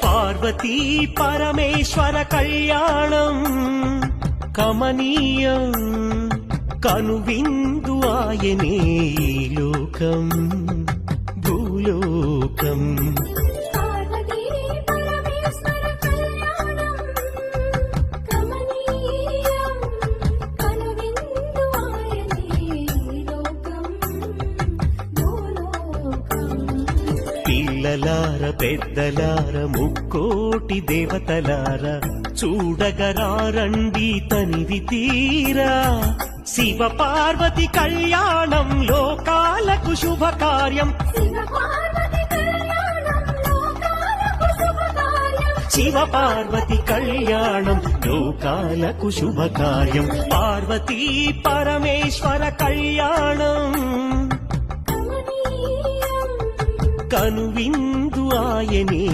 పార్వతీ పరమేశ్వర కళ్యాణం కమనీయం కనువిందు ఆయనే ఈ లోకం భూలోకం. పిల్లలార పెద్దలార ముక్కోటి దేవతలార చూడగరారండి తనివి తీరా శివ పార్వతి కళ్యాణం లోకాలకు శుభకార్యం. శివ పార్వతి కళ్యాణం లోకాలకు శుభకార్యం. పార్వతీ పరమేశ్వర కళ్యాణం కనువిందు ఆయనే